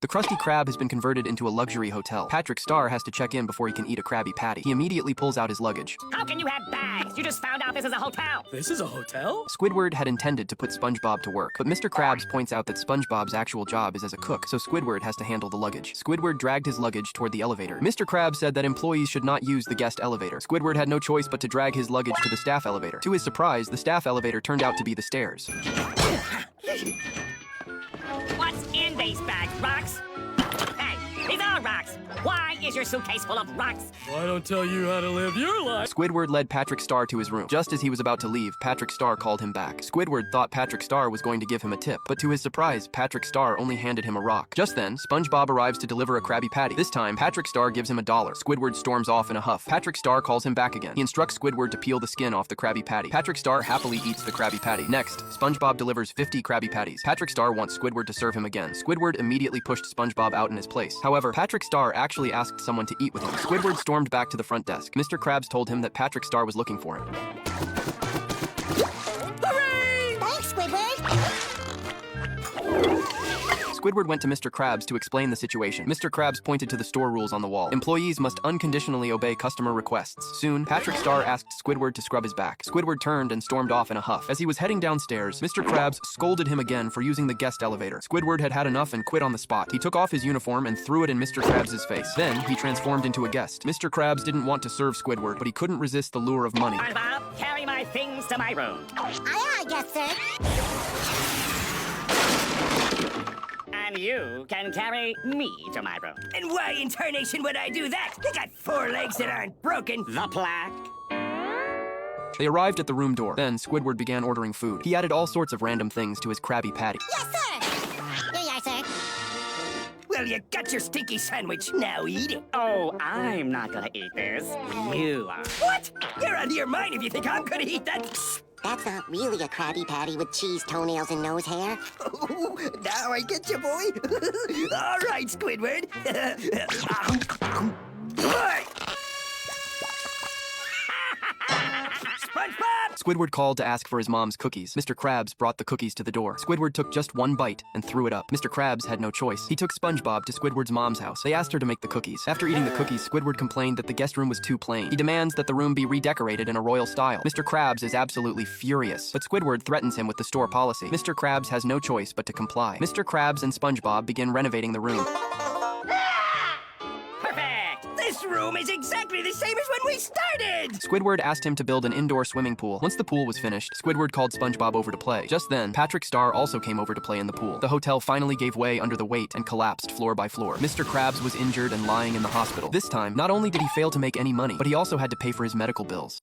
The Krusty Krab has been converted into a luxury hotel. Patrick Star has to check in before he can eat a Krabby Patty. He immediately pulls out his luggage. How can you have bags? You just found out this is a hotel. This is a hotel? Squidward had intended to put SpongeBob to work, but Mr. Krabs points out that SpongeBob's actual job is as a cook, so Squidward has to handle the luggage. Squidward dragged his luggage toward the elevator. Mr. Krabs said that employees should not use the guest elevator. Squidward had no choice but to drag his luggage to the staff elevator. To his surprise, the staff elevator turned out to be the stairs. What's in these bags? Rocks? Hey, these are rocks. Why is your suitcase full of rocks? I don't tell you how to live your life. Squidward led Patrick Star to his room. Just as he was about to leave, Patrick Star called him back. Squidward thought Patrick Star was going to give him a tip, but to his surprise, Patrick Star only handed him a rock. Just then, SpongeBob arrives to deliver a Krabby Patty. This time, Patrick Star gives him $1. Squidward storms off in a huff. Patrick Star calls him back again. He instructs Squidward to peel the skin off the Krabby Patty. Patrick Star happily eats the Krabby Patty. Next, SpongeBob delivers 50 Krabby Patties. Patrick Star wants Squidward to serve him again. Squidward immediately pushed SpongeBob out in his place. However, Patrick Star actually asked someone to eat with him. Squidward stormed back to the front desk. Mr. Krabs told him that Patrick Star was looking for him. Hooray! Thanks, Squidward. Squidward went to Mr. Krabs to explain the situation. Mr. Krabs pointed to the store rules on the wall. Employees must unconditionally obey customer requests. Soon, Patrick Star asked Squidward to scrub his back. Squidward turned and stormed off in a huff. As he was heading downstairs, Mr. Krabs scolded him again for using the guest elevator. Squidward had had enough and quit on the spot. He took off his uniform and threw it in Mr. Krabs' face. Then, he transformed into a guest. Mr. Krabs didn't want to serve Squidward, but he couldn't resist the lure of money. SpongeBob, carry my things to my room. Aye, yes, sir. And you can carry me to my room. And why in tarnation would I do that? I got 4 legs that aren't broken. The plaque. They arrived at the room door. Then, Squidward began ordering food. He added all sorts of random things to his Krabby Patty. Yes, sir. Here you are, sir. Well, you got your stinky sandwich. Now eat it. Oh, I'm not gonna eat this. You are. What? You're out of your mind if you think I'm gonna eat that. That's not really a Krabby Patty with cheese, toenails, and nose hair. Oh, now I get you, boy. All right, Squidward. SpongeBob! Squidward called to ask for his mom's cookies. Mr. Krabs brought the cookies to the door. Squidward took just one bite and threw it up. Mr. Krabs had no choice. He took SpongeBob to Squidward's mom's house. They asked her to make the cookies. After eating the cookies, Squidward complained that the guest room was too plain. He demands that the room be redecorated in a royal style. Mr. Krabs is absolutely furious, but Squidward threatens him with the store policy. Mr. Krabs has no choice but to comply. Mr. Krabs and SpongeBob begin renovating the room. Perfect! This room is exactly the same as when we started! Squidward asked him to build an indoor swimming pool. Once the pool was finished, Squidward called SpongeBob over to play. Just then, Patrick Star also came over to play in the pool. The hotel finally gave way under the weight and collapsed floor by floor. Mr. Krabs was injured and lying in the hospital. This time, not only did he fail to make any money, but he also had to pay for his medical bills.